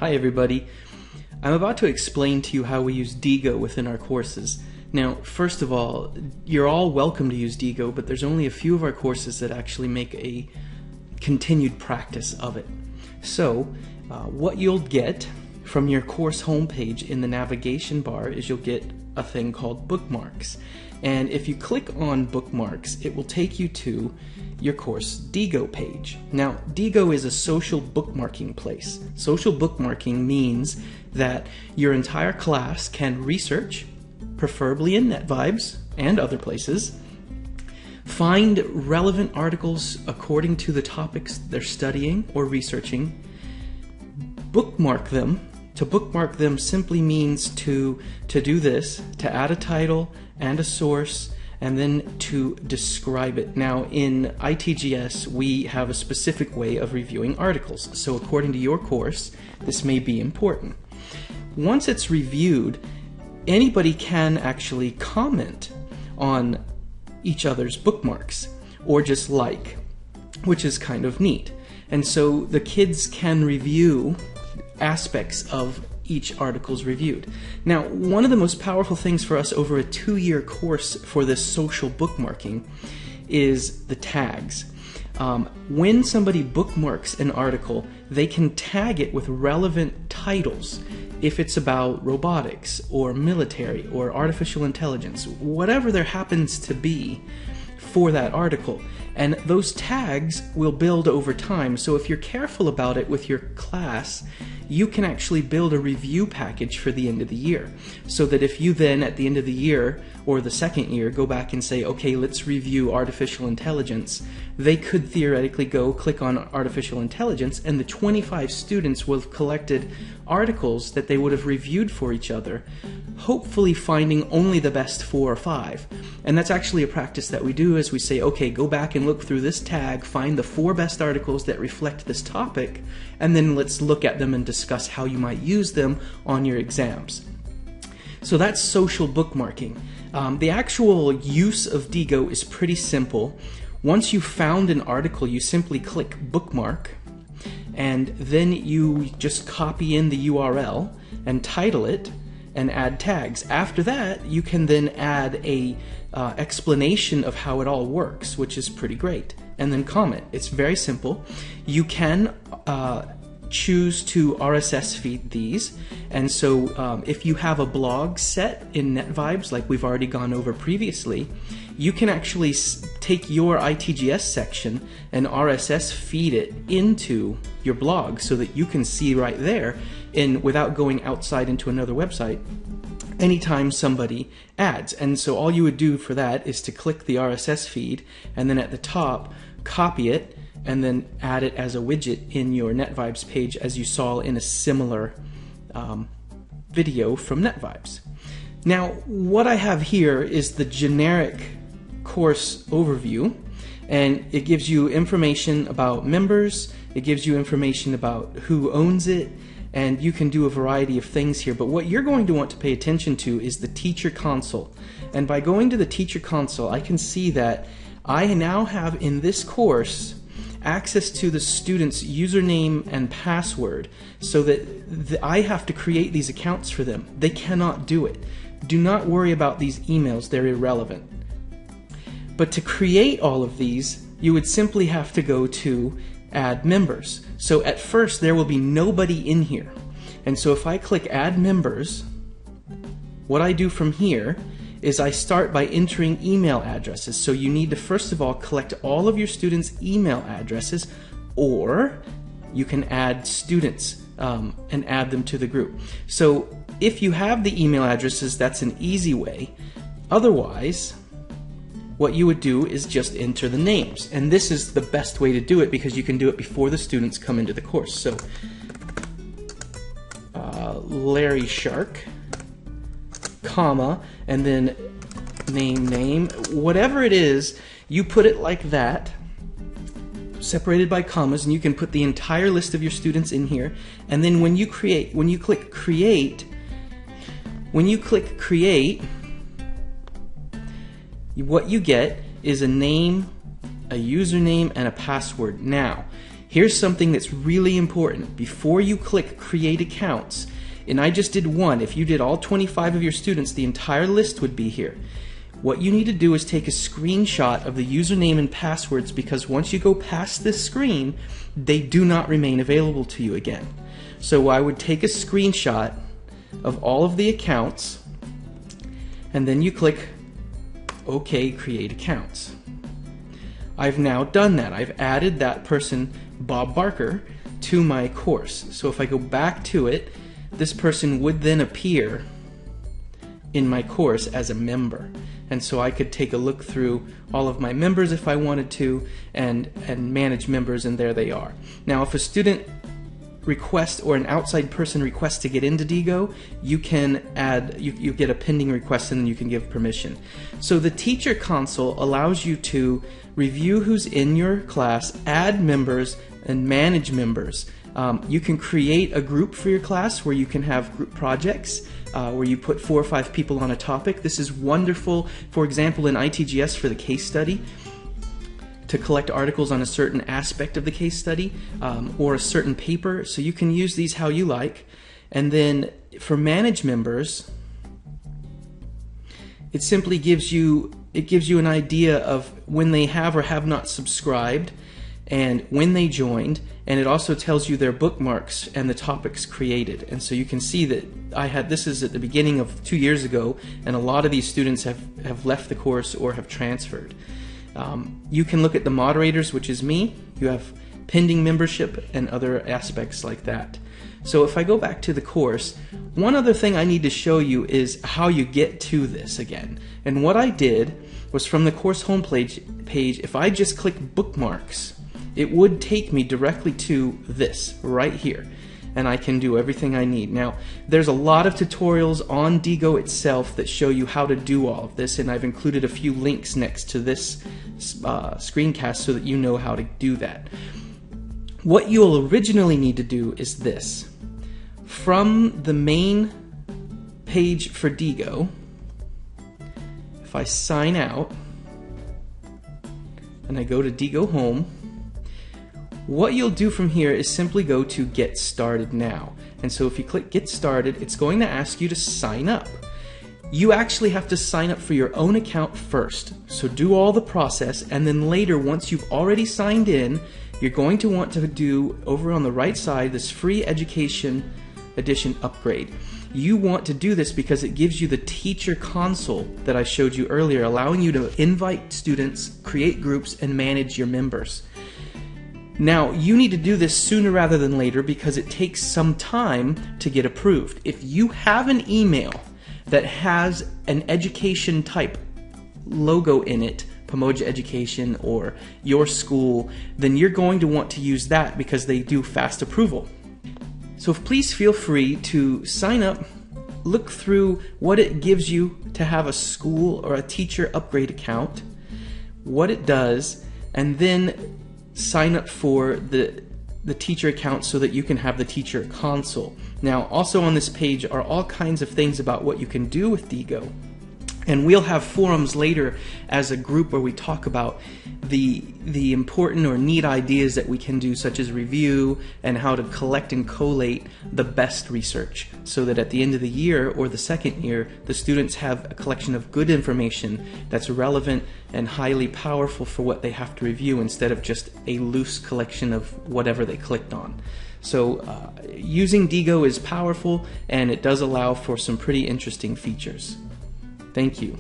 Hi everybody. I'm about to explain to you how we use Diigo within our courses. Now, first of all, you're all welcome to use Diigo, but there's only a few of our courses that actually make a continued practice of it. So, what you'll get from your course homepage in the navigation bar is you'll get a thing called bookmarks. And if you click on bookmarks, it will take you to your course Diigo page. Now, Diigo is a social bookmarking place. Social bookmarking means that your entire class can research, preferably in NetVibes and other places, find relevant articles according to the topics they're studying or researching, bookmark them. To bookmark them simply means to do this, to add a title and a source, and then to describe it. Now, in ITGS, we have a specific way of reviewing articles, so according to your course, this may be important. Once it's reviewed, anybody can actually comment on each other's bookmarks, or just like, which is kind of neat. And so the kids can review aspects of each article's reviewed. Now, one of the most powerful things for us over a 2-year course for this social bookmarking is the tags. When somebody bookmarks an article, they can tag it with relevant titles. If it's about robotics or military or artificial intelligence, whatever there happens to be for that article. And those tags will build over time. So if you're careful about it with your class, you can actually build a review package for the end of the year. So that if you then at the end of the year or the second year go back and say, okay, let's review artificial intelligence, they could theoretically go click on artificial intelligence and the 25 students will have collected articles that they would have reviewed for each other, hopefully finding only the best 4 or 5. And that's actually a practice that we do, as we say, okay, go back and look through this tag, find the 4 best articles that reflect this topic, and then let's look at them and discuss how you might use them on your exams. So that's social bookmarking. The actual use of Diigo is pretty simple. Once you've found an article, you simply click bookmark, and then you just copy in the URL and title it and add tags. After that, you can then add a explanation of how it all works, which is pretty great, and then comment. It's very simple. You can choose to RSS feed these, and so if you have a blog set in NetVibes like we've already gone over previously, you can actually take your ITGS section and RSS feed it into your blog so that you can see right there, without going outside into another website, anytime somebody adds. And so all you would do for that is to click the RSS feed and then at the top copy it and then add it as a widget in your NetVibes page, as you saw in a similar video from NetVibes. Now, what I have here is the generic course overview, and it gives you information about members, it gives you information about who owns it, and you can do a variety of things here. But what you're going to want to pay attention to is the teacher console. And by going to the teacher console, I can see that I now have in this course access to the student's username and password, so that I have to create these accounts for them. They cannot do it. Do not worry about these emails, they're irrelevant. But to create all of these, you would simply have to go to add members. So at first there will be nobody in here. And so if I click add members, what I do from here is I start by entering email addresses. So you need to first of all collect all of your students' email addresses, or you can add students and add them to the group. So if you have the email addresses, that's an easy way. Otherwise, what you would do is just enter the names. And this is the best way to do it because you can do it before the students come into the course. So Larry Shark, comma, and then name, whatever it is, you put it like that, separated by commas, and you can put the entire list of your students in here. And then when you click create, what you get is a name, a username, and a password. Now, Here's something that's really important. Before you click Create Accounts, and I just did one, if you did all 25 of your students, the entire list would be here. What you need to do is take a screenshot of the username and passwords, because once you go past this screen, they do not remain available to you again. So I would take a screenshot of all of the accounts, and then you click OK, Create Accounts. I've now done that. I've added that person, Bob Barker, to my course. So if I go back to it, this person would then appear in my course as a member. And so I could take a look through all of my members if I wanted to, and manage members, and there they are. Now if a student request or an outside person requests to get into Diigo, you can add, you get a pending request, and then you can give permission. So the teacher console allows you to review who's in your class, add members, and manage members. You can create a group for your class where you can have group projects where you put 4 or 5 people on a topic. This is wonderful, for example, in ITGS for the case study, to collect articles on a certain aspect of the case study or a certain paper. So you can use these how you like. And then for manage members, it simply gives you an idea of when they have or have not subscribed and when they joined, and it also tells you their bookmarks and the topics created. And so you can see that this is at the beginning of 2 years ago, and a lot of these students have left the course or have transferred. You can look at the moderators, which is me. You have pending membership and other aspects like that. So if I go back to the course, one other thing I need to show you is how you get to this again. And what I did was, from the course homepage, if I just click bookmarks, it would take me directly to this right here, and I can do everything I need. Now, there's a lot of tutorials on Diigo itself that show you how to do all of this, and I've included a few links next to this screencast so that you know how to do that. What you'll originally need to do is this. From the main page for Diigo, if I sign out and I go to Diigo Home, what you'll do from here is simply go to Get Started Now. And so if you click Get Started, it's going to ask you to sign up. You actually have to sign up for your own account first. So do all the process, and then later, once you've already signed in, you're going to want to do, over on the right side, this free education edition upgrade. You want to do this because it gives you the teacher console that I showed you earlier, allowing you to invite students, create groups, and manage your members. Now, you need to do this sooner rather than later because it takes some time to get approved. If you have an email that has an education type logo in it, Pamoja Education or your school, then you're going to want to use that because they do fast approval. So please feel free to sign up, look through what it gives you to have a school or a teacher upgrade account, what it does, and then sign up for the teacher account so that you can have the teacher console. Now, also on this page are all kinds of things about what you can do with Diigo. And we'll have forums later as a group where we talk about the important or neat ideas that we can do, such as review and how to collect and collate the best research, so that at the end of the year or the second year, the students have a collection of good information that's relevant and highly powerful for what they have to review, instead of just a loose collection of whatever they clicked on. So using Diigo is powerful, and it does allow for some pretty interesting features. Thank you.